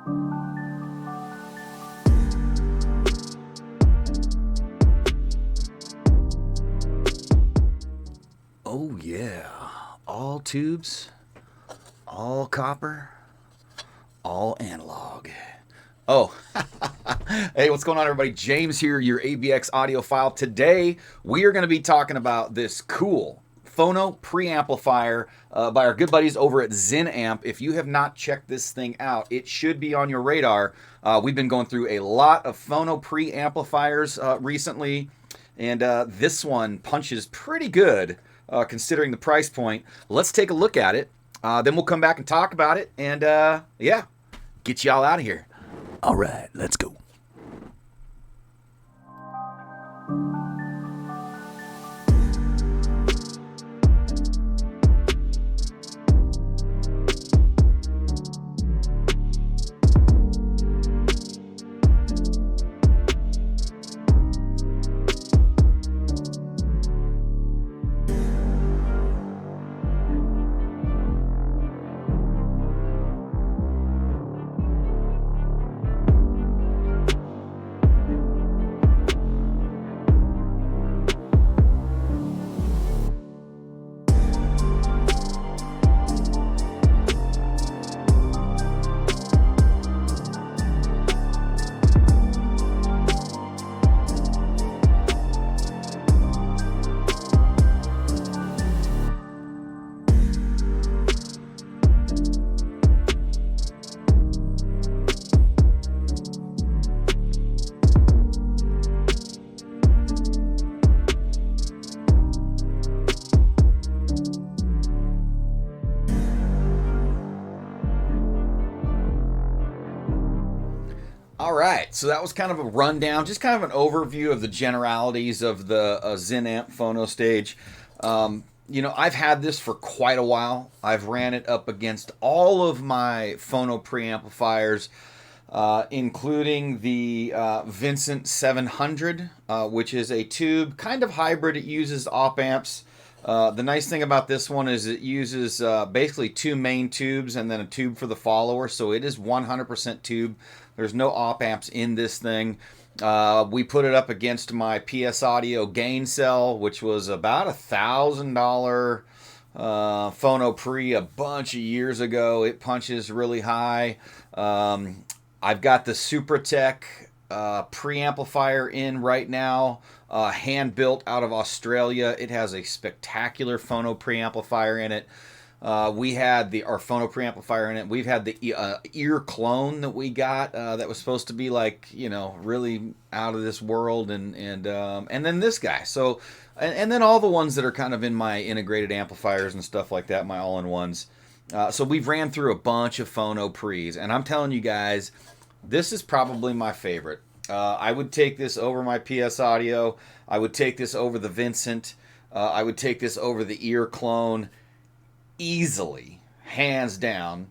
Oh yeah, all tubes, all copper, all analog. Oh, hey, what's going on, everybody? James here, your ABX audiophile. Today, we are going to be talking about this cool Phono preamplifier by our good buddies over at ZinAmp. If you have not checked this thing out, it should be on your radar. We've been going through a lot of Phono preamplifiers recently, and this one punches pretty good considering the price point. Let's take a look at it. Then we'll come back and talk about it, and yeah, get y'all out of here. All right, let's go. All right, so that was kind of a rundown, just kind of an overview of the generalities of the ZinAmp Phono stage. You know, I've had this for quite a while. I've ran it up against all of my Phono preamplifiers, including the Vincent 700, which is a tube, kind of hybrid. It uses op amps. The nice thing about this one is it uses basically two main tubes and then a tube for the follower, so it is 100% tube. There's no op amps in this thing. We put it up against my AfAudio gain cell, which was about $1,000 Phono pre a bunch of years ago. It punches really high. I've got the Supraktek preamplifier in right now, hand built out of Australia. It has a spectacular Phono preamplifier in it. We had our Phono preamplifier in it. We've had the ear clone that we got that was supposed to be like, you know, really out of this world, and then this guy. So, and then all the ones that are kind of in my integrated amplifiers and stuff like that, my all-in-ones. So we've ran through a bunch of Phono pre's, and I'm telling you guys, this is probably my favorite. I would take this over my AfAudio. I would take this over the Vincent. I would take this over the ear clone. Easily, hands down.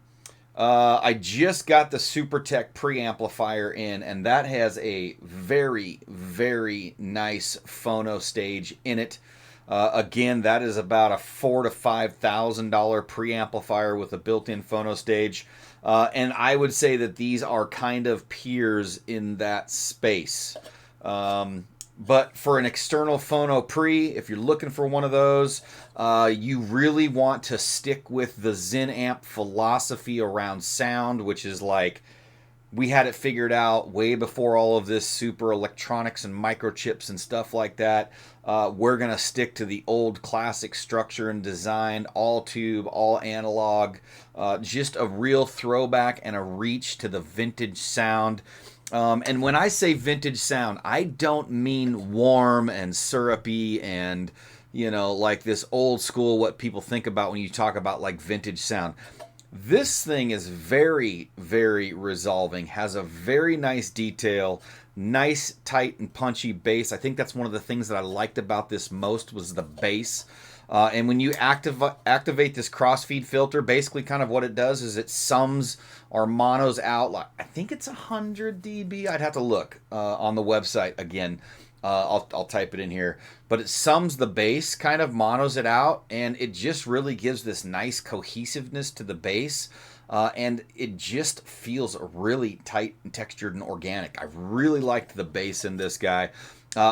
I just got the Supraktek preamplifier in, and that has a very, very nice Phono stage in it. Again, that is about a $4,000 to $5,000 preamplifier with a built-in Phono stage. And I would say that these are kind of peers in that space. But for an external Phono pre, if you're looking for one of those, you really want to stick with the ZinAmp philosophy around sound, which is like, we had it figured out way before all of this super electronics and microchips and stuff like that. We're going to stick to the old classic structure and design, all tube, all analog, just a real throwback and a reach to the vintage sound. And when I say vintage sound, I don't mean warm and syrupy and, you know, like this old school, what people think about when you talk about like vintage sound. This thing is very, very resolving, has a very nice detail, nice, tight, and punchy bass. I think that's one of the things that I liked about this most was the bass. And when you activate this crossfeed filter, basically kind of what it does is it sums our monos out. Like, I think it's 100 dB. I'd have to look on the website again. I'll type it in here. But it sums the bass, kind of monos it out, and it just really gives this nice cohesiveness to the bass. and it just feels really tight and textured and organic. I really liked the bass in this guy.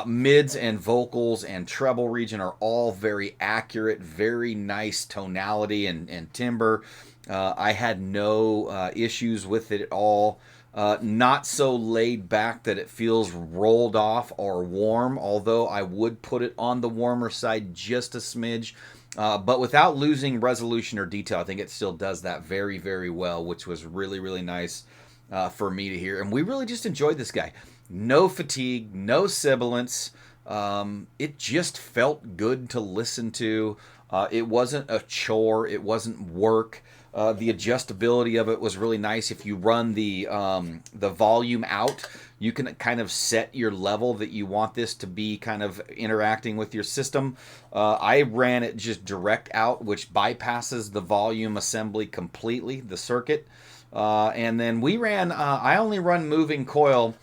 Mids and vocals and treble region are all very accurate, very nice tonality and timbre. I had no issues with it at all. Not so laid back that it feels rolled off or warm, although I would put it on the warmer side just a smidge. But without losing resolution or detail, I think it still does that very, very well, which was really, really nice for me to hear. And we really just enjoyed this guy. No fatigue, no sibilance. It just felt good to listen to. It wasn't a chore. It wasn't work. The adjustability of it was really nice. If you run the volume out, you can kind of set your level that you want this to be kind of interacting with your system. I ran it just direct out, which bypasses the volume assembly completely, the circuit. And then we ran, I only run moving coil,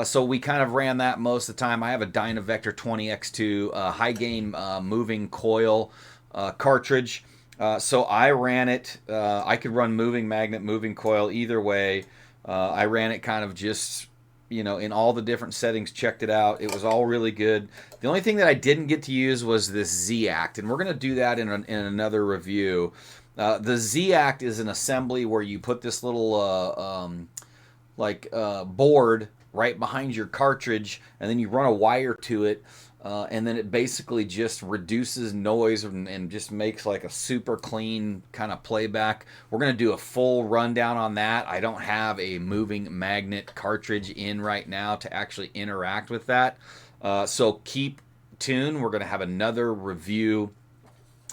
so we kind of ran that most of the time. I have a Dynavector 20X2 high gain moving coil cartridge. So I ran it. I could run moving magnet, moving coil, either way. I ran it kind of just, in all the different settings, checked it out. It was all really good. The only thing that I didn't get to use was this Z-Act, and we're going to do that in another review. The Z-Act is an assembly where you put this little board right behind your cartridge, and then you run a wire to it. And then it basically just reduces noise and just makes like a super clean kind of playback. We're going to do a full rundown on that. I don't have a moving magnet cartridge in right now to actually interact with that. So keep tuned. We're going to have another review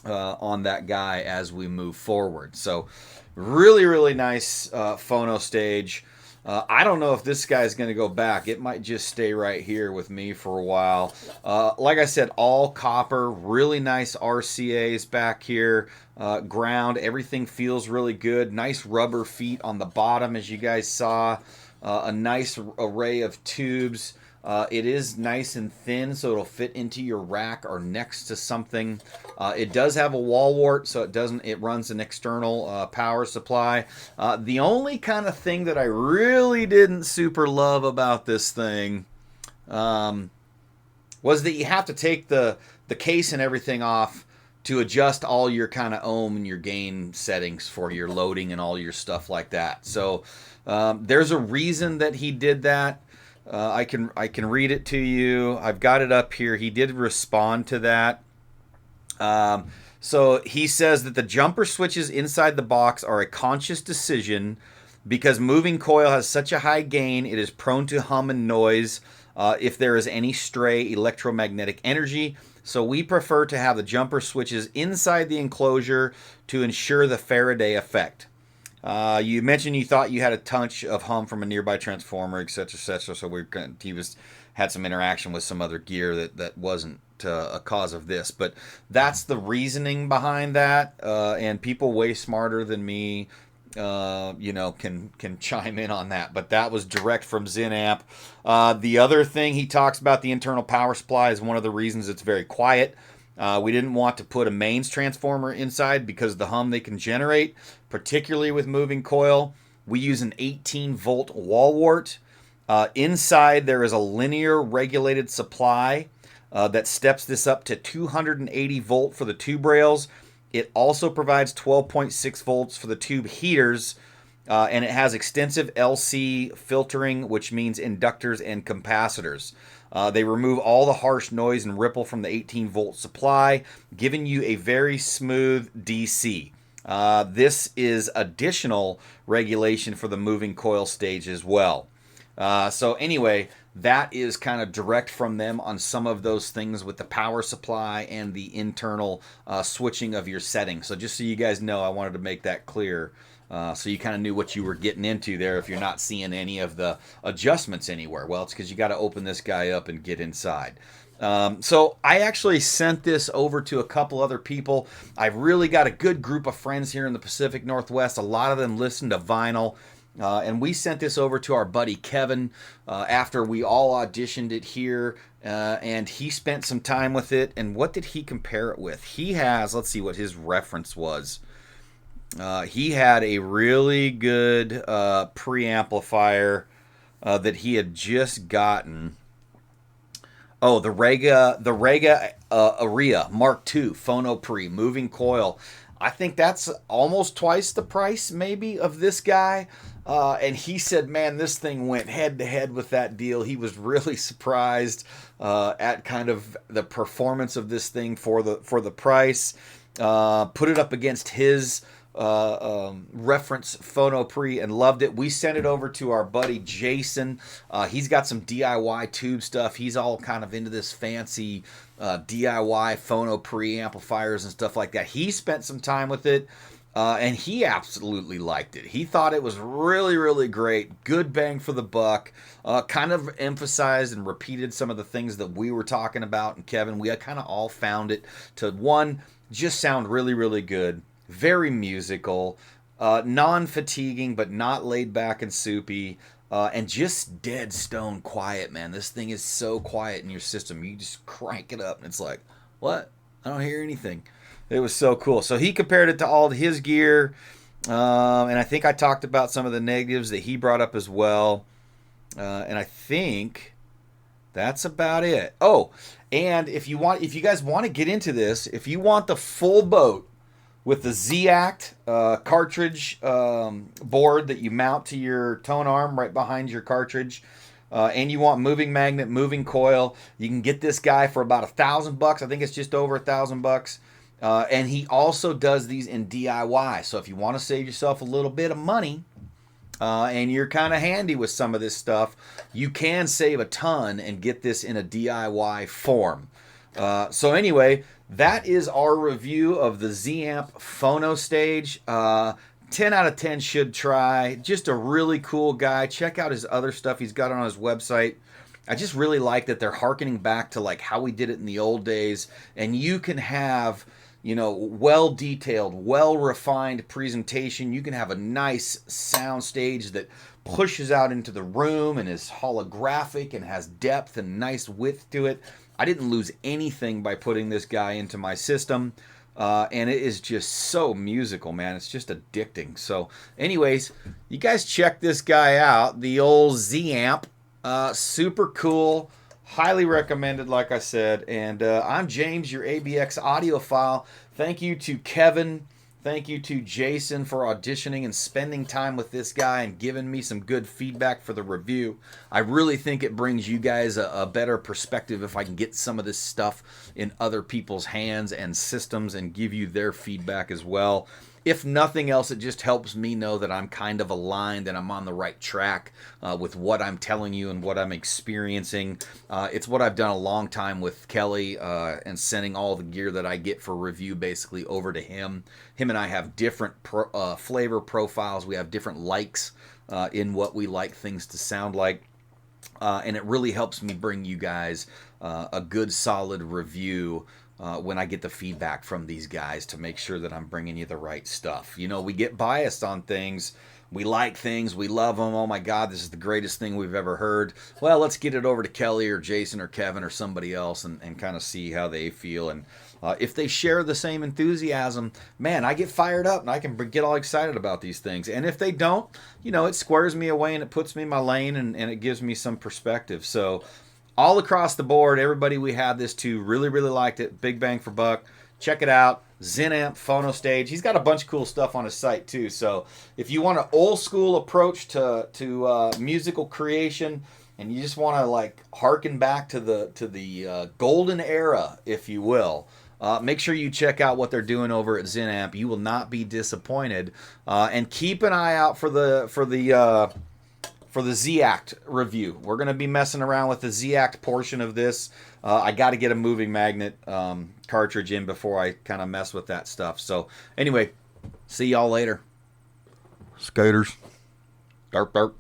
on that guy as we move forward. So really, really nice phono stage. I don't know if this guy's going to go back. It might just stay right here with me for a while. Like I said, all copper, really nice RCAs back here. Ground, everything feels really good. Nice rubber feet on the bottom, as you guys saw. A nice array of tubes. It is nice and thin, so it'll fit into your rack or next to something. It does have a wall wart, so it runs an external power supply. The only kind of thing that I really didn't super love about this thing was that you have to take the case and everything off to adjust all your kind of ohm and your gain settings for your loading and all your stuff like that. So there's a reason that he did that. I can read it to you. I've got it up here. He did respond to that. So he says that the jumper switches inside the box are a conscious decision because moving coil has such a high gain, it is prone to hum and noise if there is any stray electromagnetic energy. So we prefer to have the jumper switches inside the enclosure to ensure the Faraday effect. You mentioned you thought you had a touch of hum from a nearby transformer, etc., etc. So he had some interaction with some other gear that wasn't a cause of this, but that's the reasoning behind that. And people way smarter than me, can chime in on that. But that was direct from ZinAmp. The other thing he talks about, the internal power supply, is one of the reasons it's very quiet. We didn't want to put a mains transformer inside because of the hum they can generate, particularly with moving coil. We use an 18-volt wall wart. Inside, there is a linear regulated supply that steps this up to 280 volt for the tube rails. It also provides 12.6 volts for the tube heaters, and it has extensive LC filtering, which means inductors and capacitors. They remove all the harsh noise and ripple from the 18-volt supply, giving you a very smooth DC. This is additional regulation for the moving coil stage as well. So anyway, that is kind of direct from them on some of those things with the power supply and the internal switching of your settings. So just so you guys know, I wanted to make that clear. So you kind of knew what you were getting into there if you're not seeing any of the adjustments anywhere. Well, it's because you got to open this guy up and get inside. So I actually sent this over to a couple other people. I've really got a good group of friends here in the Pacific Northwest. A lot of them listen to vinyl. And we sent this over to our buddy Kevin after we all auditioned it here. And he spent some time with it. And what did he compare it with? He has, let's see what his reference was. He had a really good preamplifier that he had just gotten. Oh, the Rega Aria Mark II Phono Pre moving coil. I think that's almost twice the price, maybe, of this guy. And he said, "Man, this thing went head to head with that deal." He was really surprised at kind of the performance of this thing for the price. Put it up against his reference Phono Pre and loved it. We sent it over to our buddy Jason. He's got some DIY tube stuff. He's all kind of into this fancy DIY Phono Pre amplifiers and stuff like that. He spent some time with it. And he absolutely liked it. He thought it was really, really great. Good bang for the buck. Kind of emphasized and repeated some of the things that we were talking about. And Kevin, we kind of all found it to, one, just sound really, really good. Very musical. Non-fatiguing, but not laid back and soupy. And just dead stone quiet, man. This thing is so quiet in your system. You just crank it up and it's like, what? I don't hear anything. It was so cool. So he compared it to all of his gear. And I think I talked about some of the negatives that he brought up as well. And I think that's about it. Oh, and if you guys want to get into this, if you want the full boat with the ZAct cartridge board that you mount to your tone arm right behind your cartridge, and you want moving magnet, moving coil, you can get this guy for about $1,000. I think it's just over $1,000. And he also does these in DIY. So if you want to save yourself a little bit of money, and you're kind of handy with some of this stuff, you can save a ton and get this in a DIY form. So anyway, that is our review of the ZinAmp Phono stage. 10 out of 10 should try. Just a really cool guy. Check out his other stuff he's got on his website. I just really like that they're hearkening back to like how we did it in the old days. And you can have, you know, well-detailed, well-refined presentation. You can have a nice sound stage that pushes out into the room and is holographic and has depth and nice width to it. I didn't lose anything by putting this guy into my system. And it is just so musical, man. It's just addicting. So anyways, you guys check this guy out. The old ZinAmp. Super cool. Highly recommended, like I said. And I'm James, your ABX audiophile. Thank you to Kevin. Thank you to Jason for auditioning and spending time with this guy and giving me some good feedback for the review. I really think it brings you guys a better perspective if I can get some of this stuff in other people's hands and systems and give you their feedback as well. If nothing else, it just helps me know that I'm kind of aligned and I'm on the right track with what I'm telling you and what I'm experiencing. It's what I've done a long time with Kelly and sending all the gear that I get for review basically over to him. Him and I have different flavor profiles. We have different likes in what we like things to sound like. And it really helps me bring you guys a good solid review when I get the feedback from these guys to make sure that I'm bringing you the right stuff. You know, we get biased on things. We like things. We love them. Oh my God, this is the greatest thing we've ever heard. Well, let's get it over to Kelly or Jason or Kevin or somebody else and kind of see how they feel. And if they share the same enthusiasm, man, I get fired up and I can get all excited about these things. And if they don't, you know, it squares me away and it puts me in my lane and it gives me some perspective. So all across the board, everybody we had this to really, really liked it. Big bang for buck. Check it out. ZinAmp Phono stage. He's got a bunch of cool stuff on his site too. So if you want an old school approach to musical creation and you just want to like harken back to the golden era, if you will, make sure you check out what they're doing over at ZinAmp. You will not be disappointed. And keep an eye out for the ZAct review. We're going to be messing around with the ZAct portion of this. I got to get a moving magnet cartridge in before I kind of mess with that stuff. So anyway, see y'all later. Skaters. Derp derp.